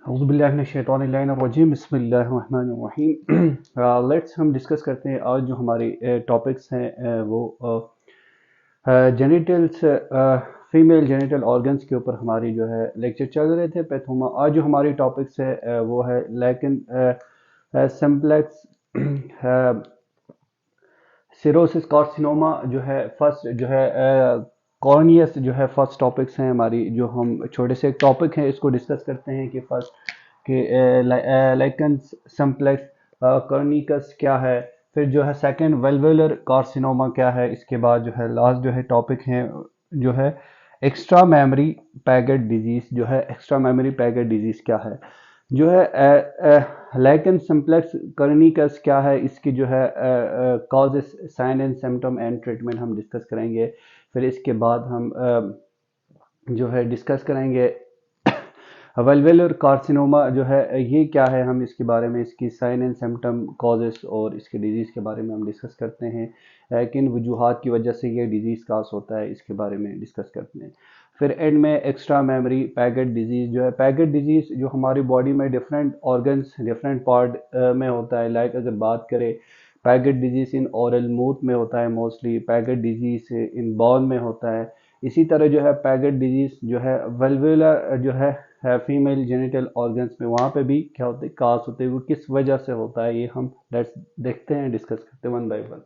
औज़ुबिल्लाहिमिनश्शैतानिर्रजीम बिस्मिल्लाहिर्रहमानिर्रहीम। लेट्स हम डिस्कस करते हैं आज जो हमारे टॉपिक्स हैं वो जेनिटल्स, फीमेल जेनिटल ऑर्गन्स के ऊपर हमारी जो है लेक्चर चल रहे थे पैथोमा। आज जो हमारी टॉपिक्स है वो है लेकिन सिम्प्लेक्स सिरोसिस कार्सिनोमा जो है फर्स्ट जो है कॉर्नियस जो है फर्स्ट टॉपिक्स हैं हमारी, जो हम छोटे से टॉपिक हैं इसको डिस्कस करते हैं कि फर्स्ट कि लाइकन सिम्प्लेक्स कॉर्निकस क्या है, फिर जो है सेकंड वेल्वुलर कार्सिनोमा क्या है, इसके बाद जो है लास्ट जो है टॉपिक है जो है एक्स्ट्रा मेमोरी पैगेट डिजीज, जो है एक्स्ट्रा मेमोरी पैगेट डिजीज क्या है, जो है लाइकन सिम्प्लेक्स कॉर्निकस क्या है, इसकी जो है causes, sign and symptom and treatment हम डिस्कस करेंगे। फिर इसके बाद हम जो है डिस्कस करेंगे वेल्वुलर कार्सिनोमा जो है ये क्या है, हम इसके बारे में, इसकी साइन एंड सिम्टम, कॉजेस और इसके डिजीज़ के बारे में हम डिस्कस करते हैं। किन वजूहात की वजह से ये डिजीज़ कास होता है इसके बारे में डिस्कस करते हैं। फिर एंड में एक्स्ट्रा मेमोरी पैगेट डिजीज़ जो है, पैगेट डिजीज़ जो हमारी बॉडी में डिफरेंट ऑर्गन्स डिफरेंट पार्ट में होता है। लाइक अगर बात करें Paget disease in oral mouth में होता है mostly, Paget disease in ball में होता है। इसी तरह जो है पैगेट डिजीज़ जो है वेल्वुलर जो है फीमेल जेनिटल ऑर्गन्स में, वहाँ पे भी क्या होते हैं, कास होते हैं। वो किस वजह से होता है ये हम लेट्स देखते हैं, डिस्कस करते हैं वन बाय वन।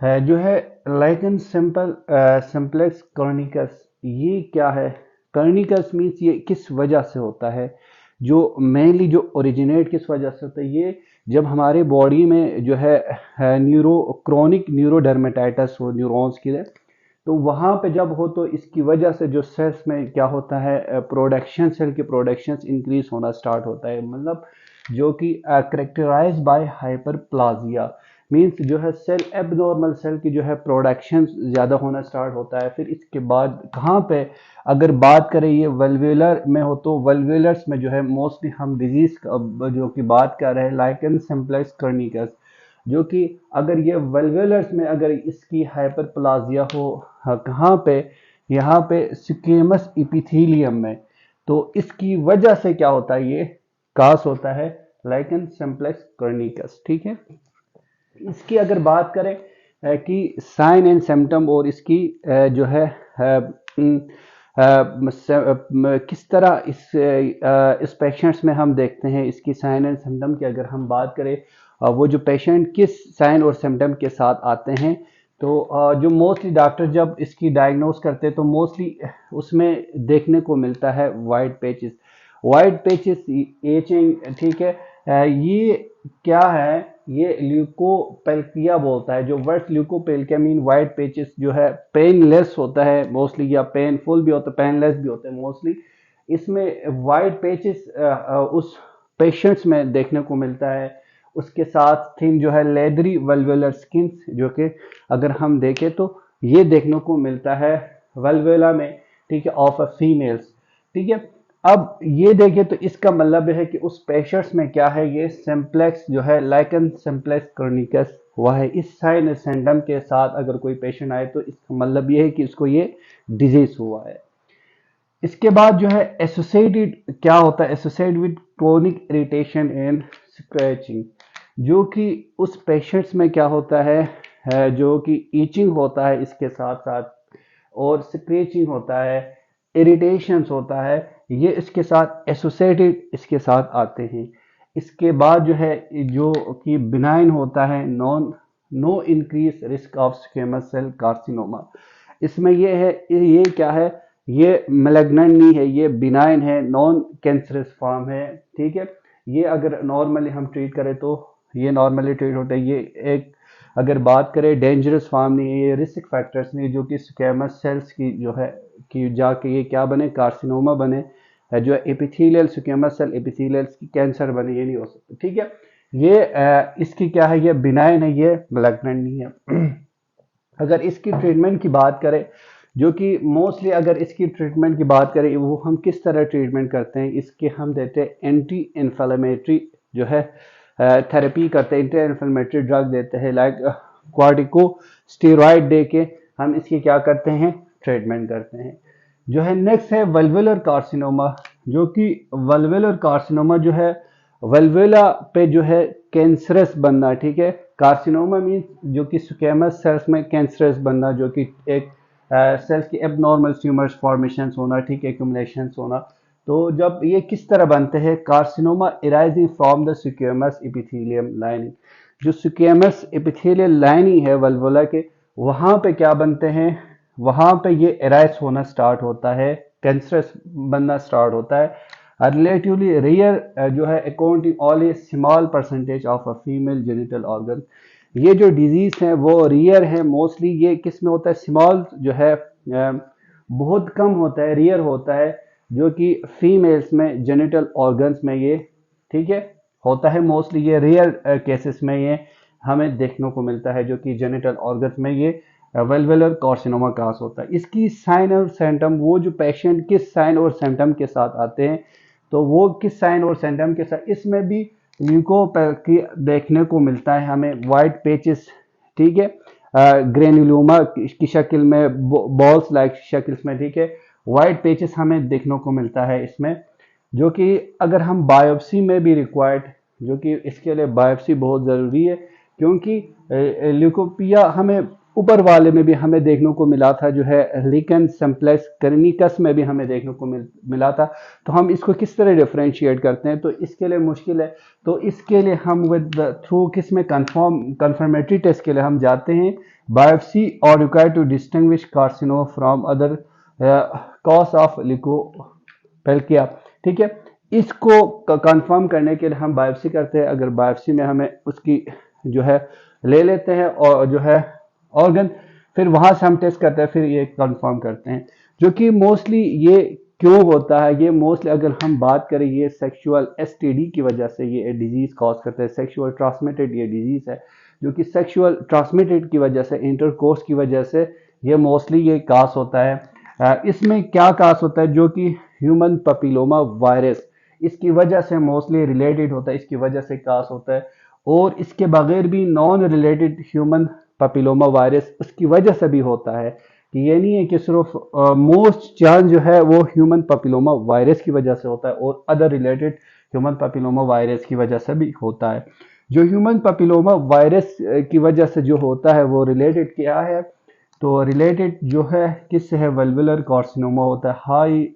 है जो है लाइकन सिम्प्लेक्स कॉर्निकस, ये क्या है? कॉर्निकस मीन्स ये किस वजह से होता है, जो मेनली जो ओरिजिनेट किस वजह से होता है, ये जब हमारे बॉडी में जो है क्रोनिक न्यूरोडर्मेटाइटिस हो न्यूरॉन्स की, तो वहाँ पे जब हो तो इसकी वजह से जो सेल्स में क्या होता है, प्रोडक्शन, सेल की प्रोडक्शन इंक्रीज होना स्टार्ट होता है। मतलब जो कि करेक्टराइज बाय हाइपरप्लाजिया, मींस जो है सेल एबनॉर्मल सेल की जो है प्रोडक्शन ज़्यादा होना स्टार्ट होता है। फिर इसके बाद कहाँ पे अगर बात करें ये वेल्वुलर में हो, तो वेल्वुलर्स में जो है मोस्टली हम डिजीज जो कि बात कर रहे हैं लाइकन सिम्प्लेक्स कॉर्निकस, जो कि अगर ये वेल्वुलर्स में अगर इसकी हाइपरप्लाजिया हो, हाँ, कहाँ पे, यहाँ पे स्क्वेमस इपिथेलियम में, तो इसकी वजह से क्या होता है, ये कास होता है लाइकन सिम्प्लेक्स कॉर्निकस। ठीक है, इसकी अगर बात करें कि साइन एंड सिम्टम और इसकी जो है किस तरह इस पेशेंट्स में हम देखते हैं इसकी साइन एंड सिम्टम की अगर हम बात करें, वो जो पेशेंट किस साइन और सिम्टम के साथ आते हैं, तो जो मोस्टली डॉक्टर जब इसकी डायग्नोस करते हैं तो मोस्टली उसमें देखने को मिलता है white patches, white patches, etching. ठीक है, ये क्या है, ये ल्यूकोपेल्किया बोलता है। जो वर्ड ल्यूकोपेल्किया मीन वाइट पेचेस जो है पेनलेस होता है मोस्टली, या पेनफुल भी होता है, पेनलेस भी होते हैं मोस्टली। इसमें वाइट पेचेस उस पेशेंट्स में देखने को मिलता है। उसके साथ थिन जो है लेदरी वेल्वुलर स्किन, जो कि अगर हम देखें तो ये देखने को मिलता है वेल्वुला में, ठीक है, ऑफ अ फीमेल्स। ठीक है, अब ये देखें तो इसका मतलब है कि उस पेशेंट्स में क्या है, ये सिम्प्लेक्स जो है लाइकन सिम्प्लेक्स कॉर्निकस हुआ है। इस साइन सिम्टम के साथ अगर कोई पेशेंट आए तो इसका मतलब ये है कि इसको ये डिजीज हुआ है। इसके बाद जो है एसोसिएटेड क्या होता है, associated with chronic irritation and scratching, जो कि उस पेशेंट्स में क्या होता है, जो कि ईचिंग होता है इसके साथ साथ, और स्क्रैचिंग होता है, इरिटेशंस होता है, ये इसके साथ एसोसिएटेड इसके साथ आते हैं। इसके बाद जो है जो कि बिनाइन होता है, no increase risk of squamous cell carcinoma. इसमें ये है, ये क्या है, ये मैलिग्नेंट नहीं है, ये बिनाइन है, नॉन कैंसरस फॉर्म है। ठीक है, ये अगर नॉर्मली हम ट्रीट करें तो ये नॉर्मली ट्रीट होता है। ये एक अगर बात करें डेंजरस फॉर्म नहीं है, ये रिस्क फैक्टर्स नहीं, जो कि स्क्वेमस सेल्स की जो है कि जाके ये क्या बने, कार्सिनोमा बने, जो एपिथेलियल स्क्वेमस सेल एपिथेलियल की कैंसर बने, ये नहीं हो सकता। ठीक है, ये इसकी क्या है, ये बिनाइन है, ये मैलिग्नेंट नहीं है। अगर इसकी ट्रीटमेंट की बात करें, जो कि मोस्टली अगर इसकी ट्रीटमेंट की बात करें, वो हम किस तरह ट्रीटमेंट करते हैं, इसके हम देते हैं एंटी इन्फ्लेमेटरी जो है थेरेपी करते हैं, एंटी इन्फ्लेमेटरी ड्रग देते हैं, लाइक क्वार्टिको स्टेरॉइड दे के हम इसकी क्या करते हैं, ट्रीटमेंट करते हैं। जो है नेक्स्ट है वेल्वुलर कार्सिनोमा। जो कि वल्वुलर कार्सिनोमा जो है वल्वुला पे जो है कैंसरस बनना, ठीक है। कार्सिनोमा मीन्स जो कि स्क्वेमस सेल्स में कैंसरस बनना, जो कि एक सेल्स की एबनॉर्मल ट्यूमर्स फॉर्मेशन होना, ठीक है, एक्यूमुलेशन होना। तो जब ये किस तरह बनते हैं, carcinoma arising from the squamous epithelium lining, जो स्क्वेमस एपिथेलियल लाइनिंग है वल्वुला के, वहां पे क्या बनते हैं, वहां पे ये एराइज होना स्टार्ट होता है, कैंसरस बनना स्टार्ट होता है। रिलेटिवली रेयर जो है accounting only small percentage of a female genital organ. ये जो डिजीज है वो रेयर है, मोस्टली ये किस में होता है, स्मॉल जो है बहुत कम होता है, रेयर होता है, जो कि फीमेल्स में जेनिटल ऑर्गन्स में ये, ठीक है, होता है। मोस्टली ये रेयर केसेस में ये हमें देखने को मिलता है, जो कि जेनिटल ऑर्गन्स में ये वल्वुलर कार्सिनोमा कास होता है। इसकी साइन और सिम्टम, वो जो पेशेंट किस साइन और सिम्टम के साथ आते हैं, तो वो किस साइन और सिम्टम के साथ, इसमें भी ल्यूकोपैथी देखने को मिलता है हमें, वाइट पेचेस, ठीक है, ग्रेनुलोमा की शक्ल में, बॉल्स लाइक शक्ल में, ठीक है, वाइट पेचेस हमें देखने को मिलता है इसमें, जो कि अगर हम बायोप्सी में भी रिक्वायर्ड, जो कि इसके लिए बायोप्सी बहुत ज़रूरी है, क्योंकि ल्यूकोपिया हमें ऊपर वाले में भी हमें देखने को मिला था, जो है लिकन सिम्प्लेक्स कर्निकस में भी हमें देखने को मिला था। तो हम इसको किस तरह डिफरेंशिएट करते हैं, तो इसके लिए मुश्किल है। तो इसके लिए हम विद थ्रू किस में कंफर्मेटरी टेस्ट के लिए हम जाते हैं बायोप्सी, और require to distinguish carcinoma from other cause of leukoplakia, ठीक है। इसको कंफर्म करने के लिए हम बायोप्सी करते हैं। अगर बायोप्सी में हमें उसकी जो है ले लेते हैं और जो है ऑर्गन, फिर वहां से हम टेस्ट करते हैं, फिर ये कंफर्म करते हैं। जो कि मोस्टली ये क्यों होता है, ये मोस्टली अगर हम बात करें, ये सेक्सुअल एसटीडी की वजह से ये डिजीज कॉज करते हैं। सेक्सुअल ट्रांसमिटेड ये डिजीज है, जो कि सेक्सुअल ट्रांसमिटेड की वजह से, इंटरकोर्स की वजह से ये मोस्टली ये कास होता है। इसमें क्या कास होता है, जो कि ह्यूमन पपीलोमा वायरस, इसकी वजह से मोस्टली रिलेटेड होता है, इसकी वजह से कास होता है। और इसके बगैर भी नॉन रिलेटेड ह्यूमन पपीलोमा वायरस उसकी वजह से भी होता है, कि ये नहीं है कि सिर्फ मोस्ट चांस जो है वो ह्यूमन पपीलोमा वायरस की वजह से होता है, और अदर रिलेटेड ह्यूमन पपीलोमा वायरस की वजह से भी होता है। जो ह्यूमन पपीलोमा वायरस की वजह से जो होता है वो रिलेटेड क्या है, तो रिलेटेड जो है किससे है, वल्वुलर कार्सिनोमा होता है। हाई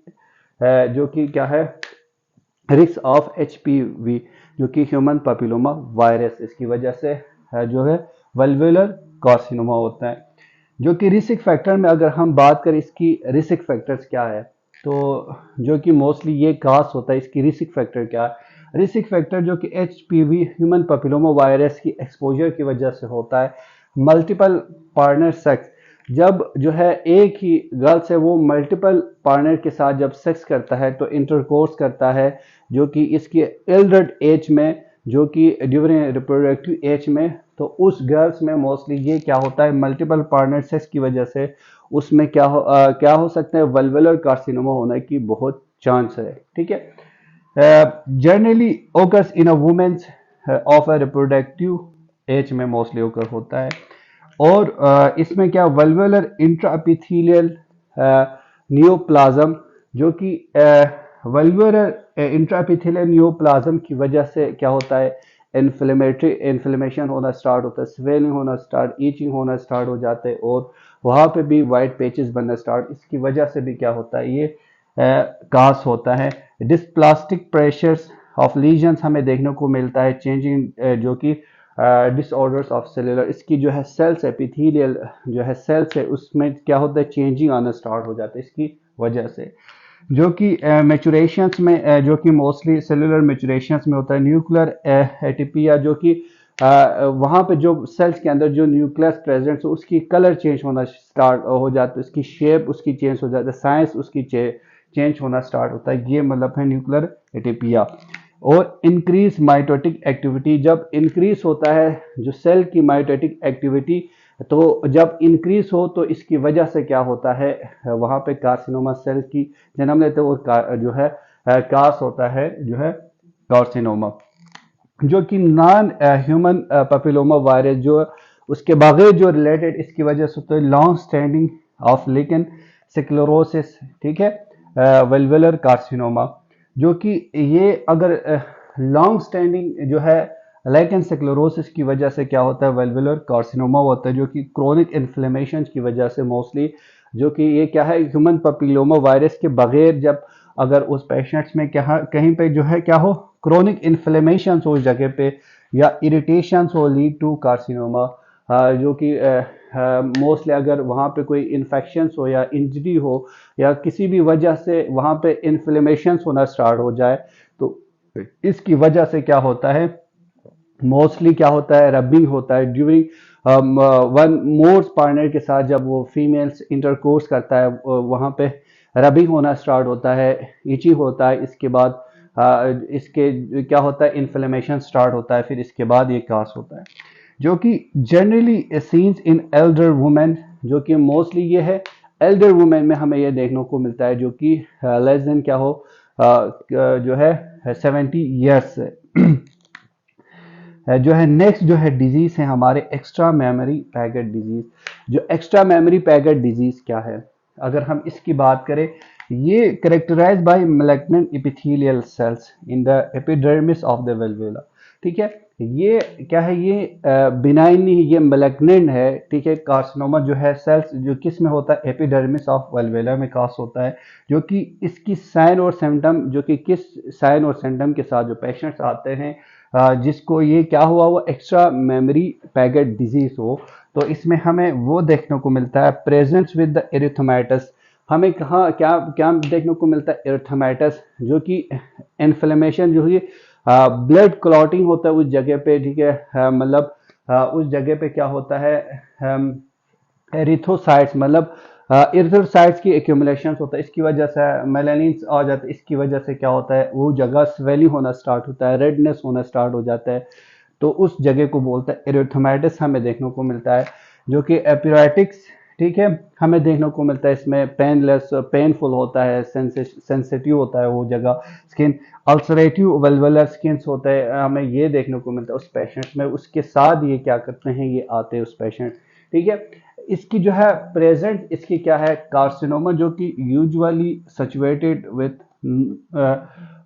जो कि क्या है, रिस्क ऑफ एचपीवी, जो कि ह्यूमन पपीलोमा वायरस, इसकी वजह से जो है वल्वुलर कार्सिनोमा होता है। जो कि रिस्क फैक्टर में अगर हम बात करें, इसकी रिस्क फैक्टर्स क्या है, तो जो कि मोस्टली ये कास होता है, इसकी रिस्क फैक्टर क्या है, रिस्क फैक्टर जो कि एचपीवी ह्यूमन पपीलोमा वायरस की एक्सपोजर की वजह से होता है। मल्टीपल पार्टनर सेक्स, जब जो है एक ही गर्ल से वो मल्टीपल पार्टनर के साथ जब सेक्स करता है, तो इंटरकोर्स करता है, जो कि इसकी एल्डर एज में, जो कि ड्यूरिंग रिप्रोडक्टिव एज में, तो उस गर्ल्स में मोस्टली ये क्या होता है, मल्टीपल पार्टनर सेक्स की वजह से उसमें क्या हो सकता है, वल्वुलर कार्सिनोमा होने की बहुत चांस है, ठीक है। Generally occurs in a women's of a reproductive age में मोस्टली ओकर होता है। और इसमें क्या, वल्वुलर इंट्राएपिथेलियल नियोप्लाज्म, जो कि वल्वुलर इंट्राएपिथेलियल नियोप्लाज्म की वजह से क्या होता है, इन्फ्लेमेशन होना स्टार्ट होता है, स्वेलिंग होना स्टार्ट, ईचिंग होना स्टार्ट हो जाते हैं, और वहाँ पे भी वाइट पेचेस बनना स्टार्ट, इसकी वजह से भी क्या होता है, ये कास होता है। डिस्प्लास्टिक प्रेशर्स ऑफ लीजन्स हमें देखने को मिलता है, चेंजिंग जो कि डिसऑर्डर्स ऑफ सेलुलर, इसकी जो है सेल्स एपिथेलियल जो है सेल्स है, उसमें क्या होता है, चेंजिंग आना स्टार्ट हो जाता है इसकी वजह से। जो कि मैचुरेशंस में जो कि मोस्टली सेलुलर मैचुरेशंस में होता है। न्यूक्लियर एटिपिया, जो कि वहाँ पे जो सेल्स के अंदर जो न्यूक्लियस प्रेजेंट है, उसकी कलर चेंज होना स्टार्ट हो जाता है, उसकी शेप उसकी चेंज हो जाता है, साइंस उसकी चेंज होना स्टार्ट होता है। ये मतलब है न्यूक्लियर एटिपिया। और इंक्रीज माइटोटिक एक्टिविटी, जब इंक्रीज होता है जो सेल की माइटोटिक एक्टिविटी, तो जब इंक्रीज हो तो इसकी वजह से क्या होता है, वहाँ पे कार्सिनोमा सेल की जन्म लेते हैं, और जो है कास होता है जो है कार्सिनोमा। जो कि नॉन ह्यूमन पपिलोमा वायरस जो उसके बगैर जो रिलेटेड इसकी वजह से होता है, लॉन्ग स्टैंडिंग ऑफ लिकन स्क्लेरोसिस, ठीक है, वल्वुलर कार्सिनोमा। जो कि ये अगर लॉन्ग स्टैंडिंग जो है लाइकेन स्क्लेरोसिस की वजह से क्या होता है, वेल्वुलर कार्सिनोमा होता है, जो कि क्रोनिक इन्फ्लेमेशन की वजह से मोस्टली, जो कि ये क्या है, ह्यूमन पपीलोमा वायरस के बगैर जब अगर उस पेशेंट्स में क्या कहीं पे जो है क्या हो, क्रोनिक इन्फ्लेमेशन हो उस जगह पे, या इरिटेशन हो, लीड टू कार्सिनोमा, जो कि मोस्टली अगर वहाँ पे कोई इन्फेक्शन हो या इंजरी हो या किसी भी वजह से वहाँ पे इन्फ्लेमेशन होना स्टार्ट हो जाए, तो इसकी वजह से क्या होता है, मोस्टली क्या होता है, रबिंग होता है ड्यूरिंग वन मोर पार्टनर के साथ, जब वो फीमेल्स इंटरकोर्स करता है वहाँ पे रबिंग होना स्टार्ट होता है, इची होता है, इसके बाद इसके क्या होता है, इन्फ्लेमेशन स्टार्ट होता है, फिर इसके बाद ये कास होता है, जो कि generally scenes in Elder women, जो कि मोस्टली ये है एल्डर वुमेन में हमें ये देखने को मिलता है, जो कि लेस देन क्या हो, जो है 70 ईयर्स से जो है। नेक्स्ट जो है डिजीज है हमारे एक्स्ट्रा मेमोरी पैकेट डिजीज। जो एक्स्ट्रा मेमोरी पैकेट डिजीज क्या है, अगर हम इसकी बात करें, ये characterize by malignant epithelial cells in the epidermis of the vulva. ठीक है, ये क्या है, ये बिनाइन नहीं, ये मैलिग्नेंट है। ठीक है, कार्सिनोमा जो है सेल्स जो किस में होता है, एपिडर्मिस ऑफ वेल्वुला में कास होता है, जो कि इसकी साइन और सिम्टम, जो कि किस साइन और सिम्टम के साथ जो पेशेंट्स आते हैं जिसको ये क्या हुआ, वो एक्स्ट्रा मेमोरी पैकेट डिजीज हो, तो इसमें हमें वो देखने को मिलता है, प्रेजेंस विद द एरिथेमाइटिस। हमें कहाँ क्या क्या देखने को मिलता है, एरिथेमाइटिस, जो कि इन्फ्लेमेशन जो है, ब्लड क्लॉटिंग होता है उस जगह पे। ठीक है, मतलब उस जगह पे क्या होता है, एरिथोसाइट्स, मतलब इरिथोसाइट्स की एक्यूमुलेशन होता है, इसकी वजह से मेलानिन आ जाता है, इसकी वजह से क्या होता है, वो जगह स्वेलिंग होना स्टार्ट होता है, रेडनेस होना स्टार्ट हो जाता है, तो उस जगह को बोलता है एरिथेमाइटिस, हमें देखने को मिलता है, जो कि एपिराइटिक्स। ठीक है, हमें देखने को मिलता है, इसमें पेनलेस, पेनफुल होता है, सेंसिटिव होता है वो जगह, स्किन अल्सरेटिव वेल्वुलर स्किन होता है, हमें ये देखने को मिलता है उस पेशेंट में। उसके साथ ये क्या करते हैं, ये आते हैं उस पेशेंट। ठीक है, इसकी जो है प्रेजेंट, इसकी क्या है, कार्सिनोमा, जो कि usually situated with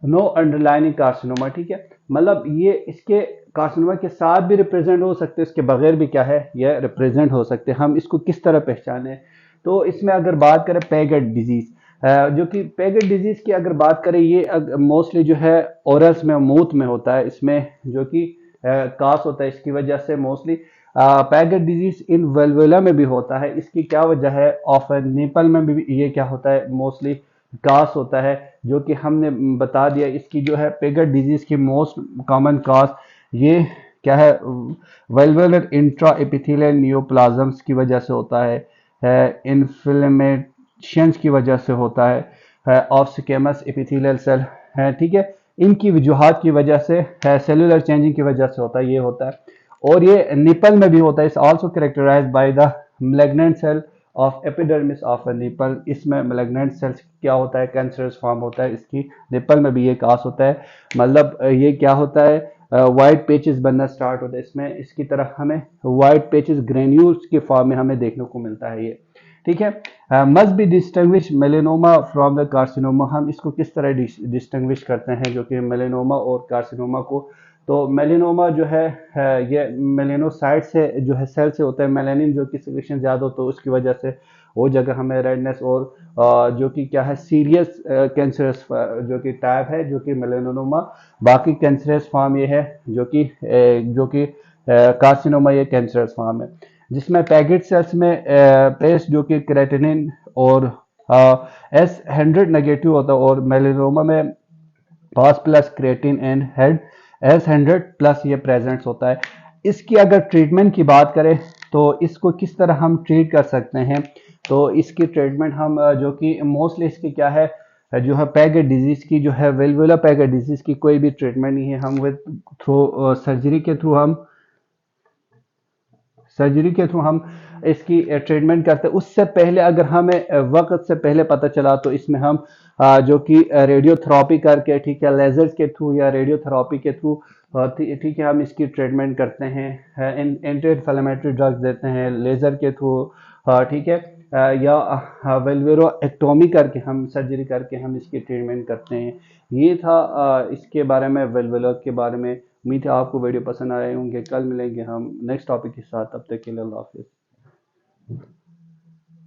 no underlining carcinoma. ठीक है, मतलब ये इसके कार्सिनोमा के साथ भी रिप्रेजेंट हो सकते हैं, इसके बगैर भी क्या है, ये रिप्रेजेंट हो सकते हैं। हम इसको किस तरह पहचाने, तो इसमें अगर बात करें पैगेट डिजीज, जो कि पैगेट डिजीज की अगर बात करें, ये मोस्टली जो है ओरल्स में, मूत में होता है, इसमें जो कि कास होता है, इसकी वजह से मोस्टली पैगेट डिजीज इन वेल्वुला में भी होता है। इसकी क्या वजह है, ऑफन निपल में भी ये क्या होता है, मोस्टली कास होता है, जो कि हमने बता दिया। इसकी जो है पैगेट डिजीज की मोस्ट कॉमन कास ये क्या है, वेल्वुलर इंट्रा एपिथेलियल नियोप्लाज्म्स की वजह से होता है, इन्फ्लेमेशन की वजह से होता है, ऑफ स्क्वेमस एपिथेलियल सेल है। ठीक है, इनकी वजूहात की वजह से सेलुलर चेंजिंग की वजह से होता है, ये होता है। और ये निपल में भी होता है, is also characterized by the malignant cell of epidermis of a nipple. इसमें मैलिग्नेंट सेल्स क्या होता है, कैंसरस फॉर्म होता है, इसकी निपल में भी ये कास होता है, मतलब ये क्या होता है, वाइट पेचेस बनना स्टार्ट होता है इसमें, इसकी तरह हमें वाइट पेचेस ग्रेन्यूल्स के फॉर्म में हमें देखने को मिलता है ये। ठीक है, must be distinguish melanoma from the carcinoma. हम इसको किस तरह डिस्टिंग्विश करते हैं, जो कि मेलेनोमा और कार्सिनोमा को, तो मेलेनोमा जो है ये मेलेनोसाइट से जो है सेल से होता है, मेलानिन जो कि सिक्रेशन ज़्यादा होता है उसकी वजह से वो जगह हमें रेडनेस और जो कि क्या है, सीरियस कैंसरस जो कि टाइप है, जो कि मेलेनोमा। बाकी कैंसरस फॉर्म ये है, जो कि कार्सिनोमा, ये कैंसरस फॉर्म है, जिसमें पैगेट सेल्स में पेस्ट जो कि क्रेटिनिन और S100 नेगेटिव होता है, और मेलेनोमा में पास प्लस क्रेटिन एंड हेड S100 प्लस ये प्रेजेंट्स होता है। इसकी अगर ट्रीटमेंट की बात करें, तो इसको किस तरह हम ट्रीट कर सकते हैं, तो इसकी ट्रीटमेंट हम जो कि मोस्टली इसकी क्या है, जो है पैगेट डिजीज की, जो है वेल्वुला पैगेट डिजीज की कोई भी ट्रीटमेंट नहीं है, हम विद थ्रू सर्जरी के थ्रू हम इसकी ट्रीटमेंट करते हैं। उससे पहले अगर हमें वक्त से पहले पता चला, तो इसमें हम जो कि रेडियोथेरेपी करके, ठीक है, लेजर्स के थ्रू या रेडियोथेरेपी के थ्रू, ठीक है, हम इसकी ट्रीटमेंट करते हैं, एंटी इन्फ्लेमेटरी ड्रग्स देते हैं लेजर के थ्रू। ठीक है, या वेलवेरो एक्टोमी करके हम सर्जरी करके हम इसकी ट्रीटमेंट करते हैं। ये था इसके बारे में, वेलवेलो के बारे में। उम्मीद है आपको वीडियो पसंद आए होंगे। कल मिलेंगे हम नेक्स्ट टॉपिक के साथ, तब तक के लिए अल्लाह हाफिज़।